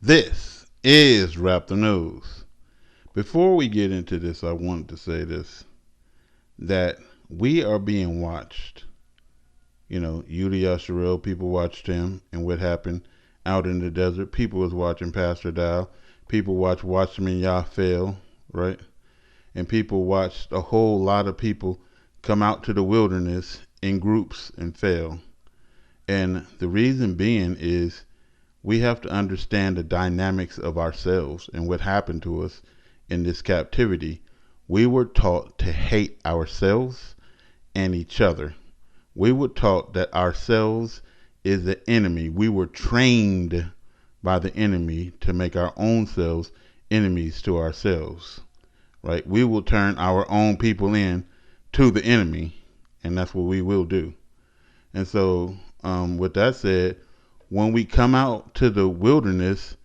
This is Rap the News. Before we get into this, I wanted to say this, that we are being watched. You know, Yuda Yasharel, people watched him and what happened out in the desert. People was watching Pastor Dow. People watched Watchman Yah fail, right? And people watched a whole lot of people come out to the wilderness in groups and fail. And the reason being is we have to understand the dynamics of ourselves and what happened to us in this captivity. We were taught to hate ourselves and each other. We were taught that ourselves is the enemy. We were trained by the enemy to make our own selves enemies to ourselves, right? We will turn our own people in to the enemy, and that's what we will do. And so, with that said, when we come out to the wilderness,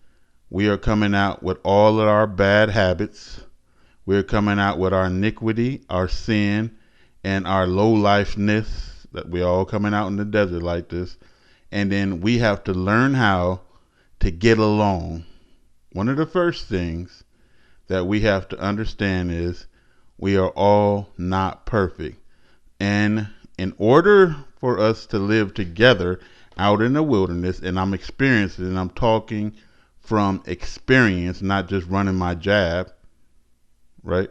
we are coming out with all of our bad habits. We're coming out with our iniquity, our sin, and our low-lifeness, that we're all coming out in the desert like this. And then we have to learn how to get along. One of the first things that we have to understand is we are all not perfect. And in order for us to live together out in the wilderness, and I'm experiencing, and I'm talking from experience, not just running my jab, right?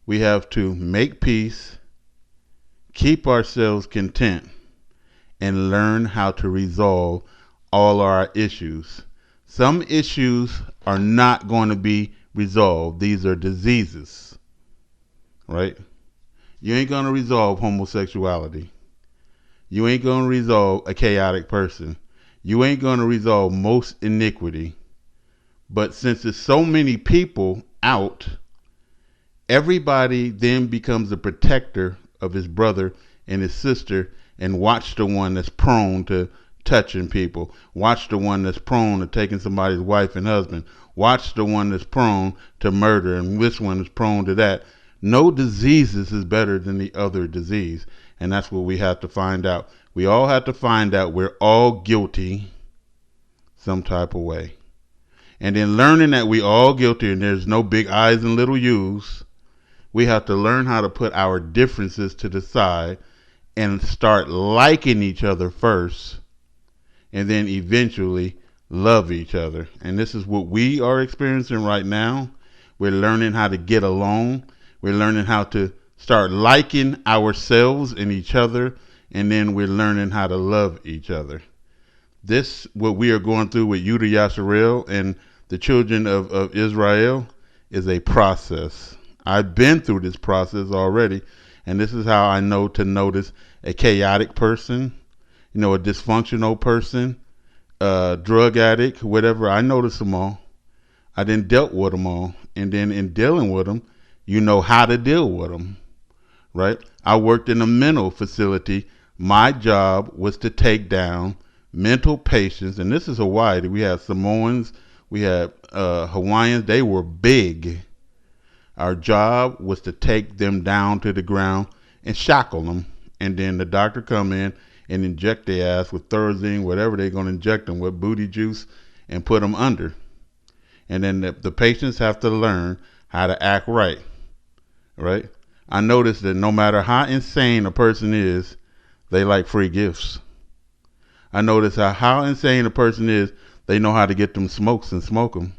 We have to make peace, keep ourselves content, and learn how to resolve all our issues. Some issues are not going to be resolved. These are diseases, right? You ain't going to resolve homosexuality. You ain't going to resolve a chaotic person. You ain't going to resolve most iniquity. But since there's so many people out, everybody then becomes a protector of his brother and his sister, and watch the one that's prone to touching people. Watch the one that's prone to taking somebody's wife and husband. Watch the one that's prone to murder, and this one is prone to that. No diseases is better than the other disease. And that's what we have to find out. We all have to find out we're all guilty some type of way. And then learning that we all guilty and there's no big I's and little U's, we have to learn how to put our differences to the side and start liking each other first, and then eventually love each other. And this is what we are experiencing right now. We're learning how to get along. We're learning how to start liking ourselves and each other, and then we're learning how to love each other. This, what we are going through with Yuda Yasharel and the children of Israel, is a process. I've been through this process already, and this is how I know to notice a chaotic person, a dysfunctional person, a drug addict, whatever. I notice them all. I then dealt with them all, and then in dealing with them, you know how to deal with them, right? I worked in a mental facility. My job was to take down mental patients, and this is Hawaii. We had Samoans, we had Hawaiians. They were big. Our job was to take them down to the ground and shackle them, and then the doctor come in and inject their ass with Thorazine, whatever they're going to inject them with, booty juice, and put them under. And then the patients have to learn how to act right. Right? I noticed that no matter how insane a person is, they like free gifts. I noticed how insane a person is, they know how to get them smokes and smoke them.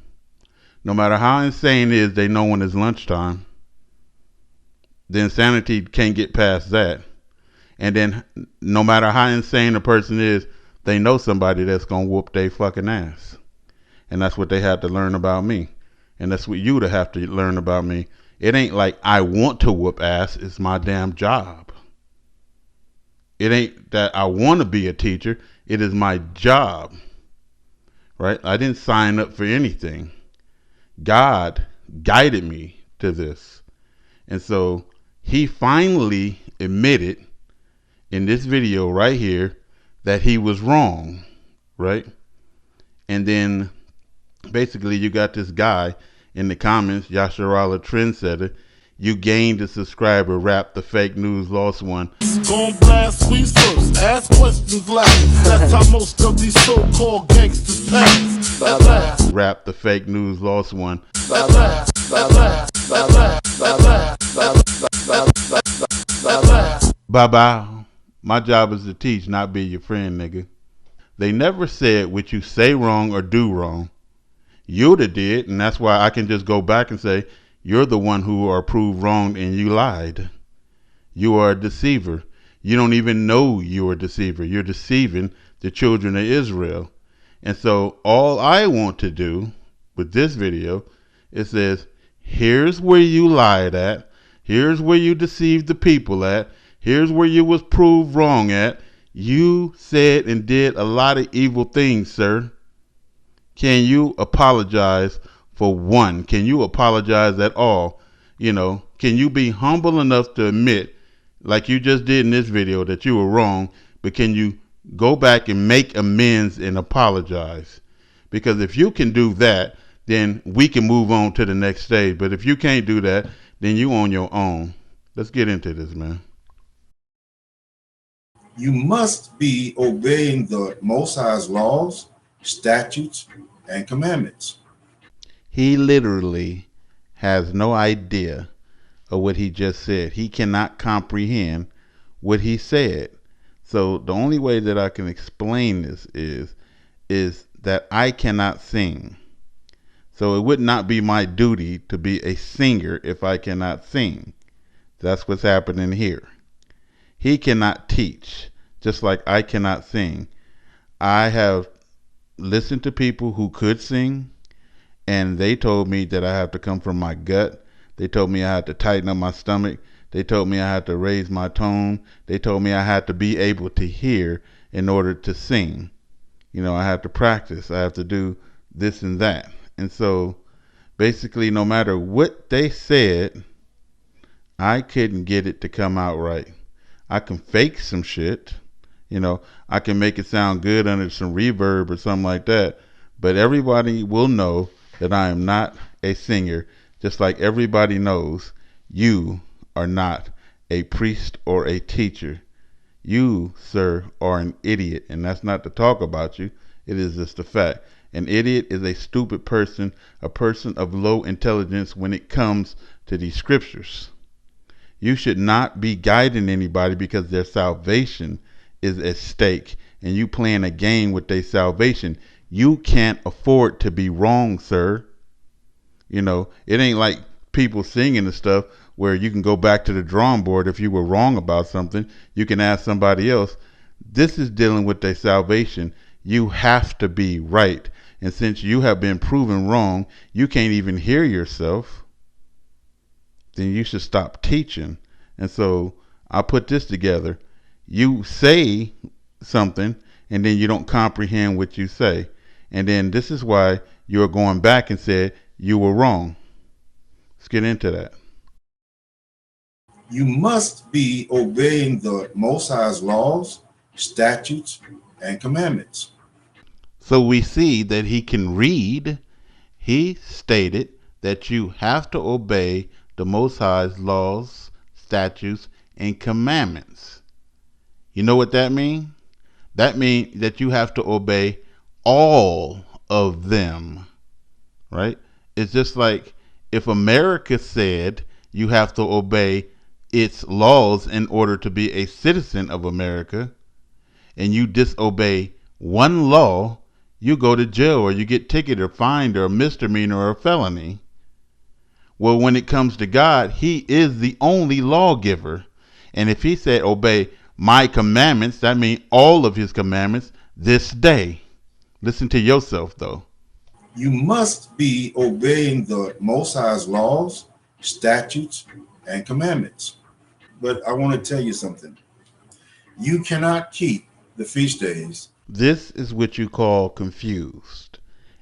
No matter how insane it is, they know when it's lunchtime. The insanity can't get past that. And then no matter how insane a person is, they know somebody that's going to whoop their fucking ass. And that's what they had to learn about me. And that's what you to have to learn about me. It ain't like I want to whoop ass. It's my damn job. It ain't that I want to be a teacher. It is my job. Right? I didn't sign up for anything. God guided me to this. And so he finally admitted in this video right here that he was wrong. Right? And then basically you got this guy in the comments, Yasharala Trendsetter, you gained a subscriber, Rap the Fake News, lost one. Gon' blast squeeze first, ask questions last. That's how most of these so-called gangsters pass. rap the fake news lost one. Bye bye. My job is to teach, not be your friend, nigga. They never said what you say wrong or do wrong. You'd have did, and that's why I can just go back and say, you're the one who are proved wrong and you lied. You are a deceiver. You don't even know you're a deceiver. You're deceiving the children of Israel. And so all I want to do with this video, it says, here's where you lied at. Here's where you deceived the people at. Here's where you was proved wrong at. You said and did a lot of evil things, sir. Can you apologize for one? Can you apologize at all? You know, can you be humble enough to admit, like you just did in this video, that you were wrong, but can you go back and make amends and apologize? Because if you can do that, then we can move on to the next stage. But if you can't do that, then you on your own. Let's get into this, man. You must be obeying the Most High's laws, statutes, and commandments. He literally has no idea of what he just said. He cannot comprehend what he said. So the only way that I can explain this is that I cannot sing. So it would not be my duty to be a singer if I cannot sing. That's what's happening here. He cannot teach, just like I cannot sing. I have listened to people who could sing, and they told me that I have to come from my gut. They told me I had to tighten up my stomach. They told me I had to raise my tone. They told me I had to be able to hear in order to sing. You know, I have to practice. I have to do this and that. And so basically, no matter what they said, I couldn't get it to come out right. I can fake some shit. You know, I can make it sound good under some reverb or something like that. But everybody will know that I am not a singer, just like everybody knows you are not a priest or a teacher. You, sir, are an idiot, and that's not to talk about you. It is just a fact. An idiot is a stupid person, a person of low intelligence when it comes to these scriptures. You should not be guiding anybody because their salvation is at stake, and you playing a game with their salvation. You can't afford to be wrong, sir. You know, it ain't like people singing and stuff where you can go back to the drawing board. If you were wrong about something, you can ask somebody else. This is dealing with their salvation. You have to be right. And since you have been proven wrong, you can't even hear yourself, then you should stop teaching. And so I put this together. You say something, and then you don't comprehend what you say. And then this is why you're going back and said you were wrong. Let's get into that. You must be obeying the Most High's laws, statutes, and commandments. So we see that he can read. He stated that you have to obey the Most High's laws, statutes, and commandments. You know what that means? That means that you have to obey all of them, right? It's just like if America said you have to obey its laws in order to be a citizen of America, and you disobey one law, you go to jail or you get ticketed or fined or a misdemeanor or a felony. Well, when it comes to God, he is the only lawgiver. And if he said obey my commandments, that means all of his commandments this day. Listen to yourself, though. You must be obeying the Most High's laws, statutes, and commandments. But I want to tell you something. You cannot keep the feast days. This is what you call confused.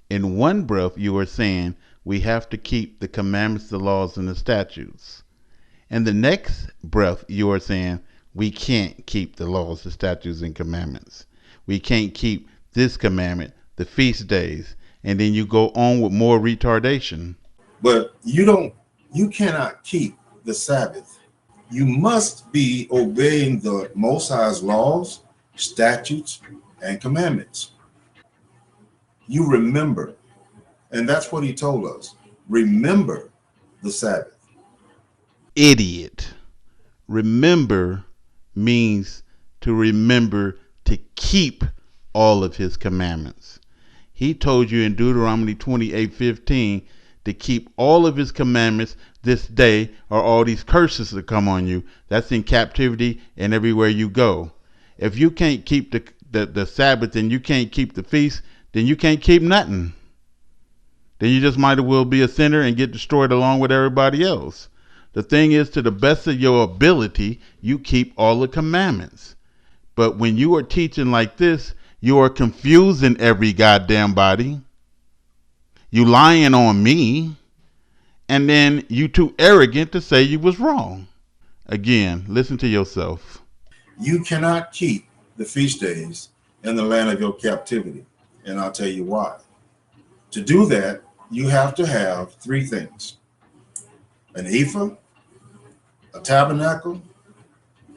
In one breath, you are saying we have to keep the commandments, the laws, and the statutes. In the next breath, you are saying we can't keep the laws, the statutes, and commandments. We can't keep this commandment, the feast days. And then you go on with more retardation. But you cannot keep the Sabbath. You must be obeying the Most High's laws, statutes, and commandments. You remember And that's what he told us. Remember the Sabbath. Idiot. Remember means to remember to keep all of his commandments. He told you in Deuteronomy 28:15 to keep all of his commandments this day, or all these curses that come on you. That's in captivity and everywhere you go. If you can't keep the Sabbath and you can't keep the feast, then you can't keep nothing. Then you just might as well be a sinner and get destroyed along with everybody else. The thing is, to the best of your ability, you keep all the commandments. But when you are teaching like this, you are confusing every goddamn body. You lying on me, and then you too arrogant to say you was wrong. Again, listen to yourself. You cannot keep the feast days in the land of your captivity, and I'll tell you why. To do that, you have to have three things: an ephah, a tabernacle,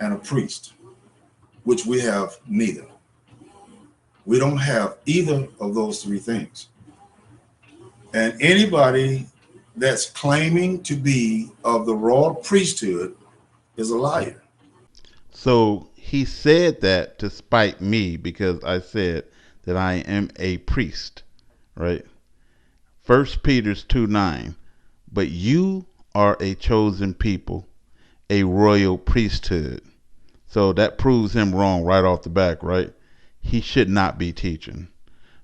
and a priest, which we have neither. We don't have either of those three things. And anybody that's claiming to be of the royal priesthood is a liar. So he said that to spite me because I said that I am a priest, right? 1 Peter 2:9. But you are a chosen people, a royal priesthood. So that proves him wrong right off the back, right? He should not be teaching.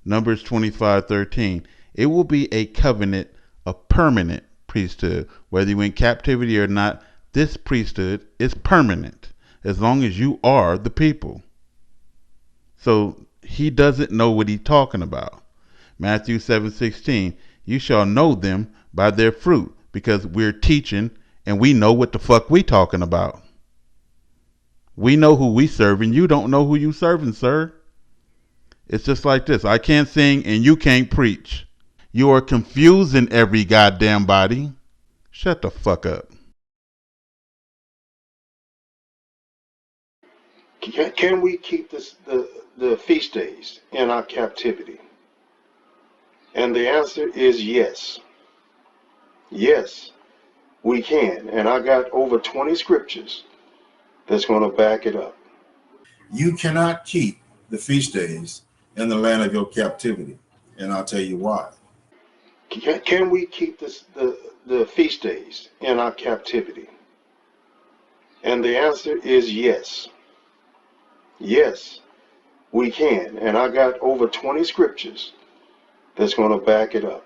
Numbers 25:13. It will be a covenant, a permanent priesthood. Whether you're in captivity or not, this priesthood is permanent as long as you are the people. So he doesn't know what he's talking about. Matthew 7:16. You shall know them by their fruit, because we're teaching and we know what the fuck we talking about. We know who we serving. You don't know who you serving, sir. It's just like this. I can't sing and you can't preach. You are confusing every goddamn body. Shut the fuck up. Can we keep the feast days in our captivity? And the answer is yes. Yes, we can. And I got over 20 scriptures that's going to back it up. You cannot keep the feast days in the land of your captivity, and I'll tell you why. Can we keep the feast days in our captivity? And the answer is yes. Yes, we can. And I got over 20 scriptures that's going to back it up.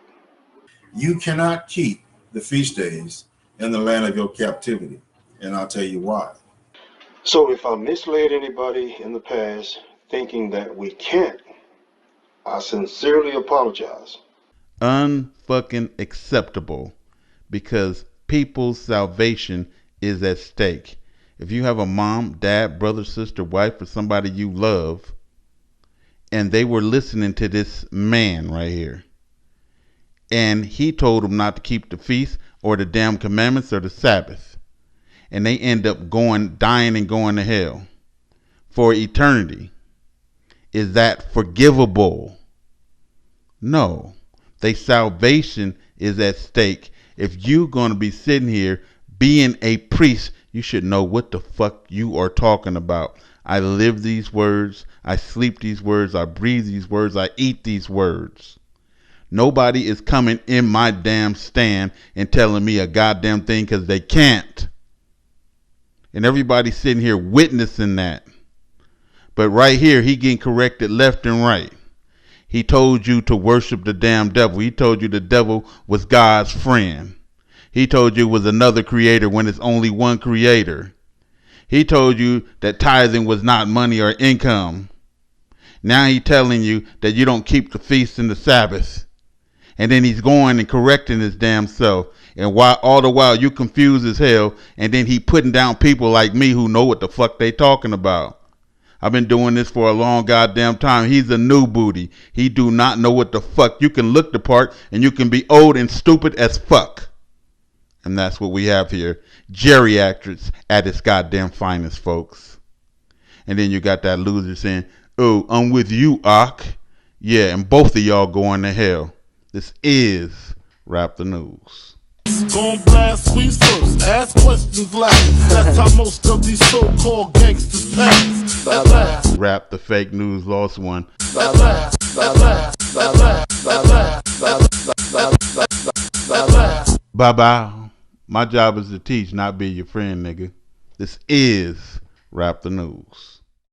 You cannot keep the feast days in the land of your captivity, and I'll tell you why. So if I misled anybody in the past thinking that we can't, I sincerely apologize. Unfucking acceptable, because people's salvation is at stake. If you have a mom, dad, brother, sister, wife, or somebody you love, and they were listening to this man right here, and he told them not to keep the feast or the damn commandments or the Sabbath, and they end up dying and going to hell for eternity, is that forgivable? No. Their salvation is at stake. If you're going to be sitting here being a priest, you should know what the fuck you are talking about. I live these words. I sleep these words. I breathe these words. I eat these words. Nobody is coming in my damn stand and telling me a goddamn thing, because they can't. And everybody's sitting here witnessing that. But right here, he getting corrected left and right. He told you to worship the damn devil. He told you the devil was God's friend. He told you it was another creator when it's only one creator. He told you that tithing was not money or income. Now he's telling you that you don't keep the feast and the Sabbath. And then he's going and correcting his damn self. And all the while you confused as hell. And then he putting down people like me who know what the fuck they talking about. I've been doing this for a long goddamn time. He's a new booty. He do not know what the fuck. You can look the part and you can be old and stupid as fuck. And that's what we have here. Geriatrics at its goddamn finest, folks. And then you got that loser saying, oh, I'm with you, Ak. Yeah, and both of y'all going to hell. This is Rap the News. Gon' blast sweets first, ask questions last. That's how most of these so-called gangsters pass. At last. Rap the fake news lost one. At last. At last. At last. At last. At last. Bye-bye. My job is to teach, not be your friend, nigga. This is Rap the News.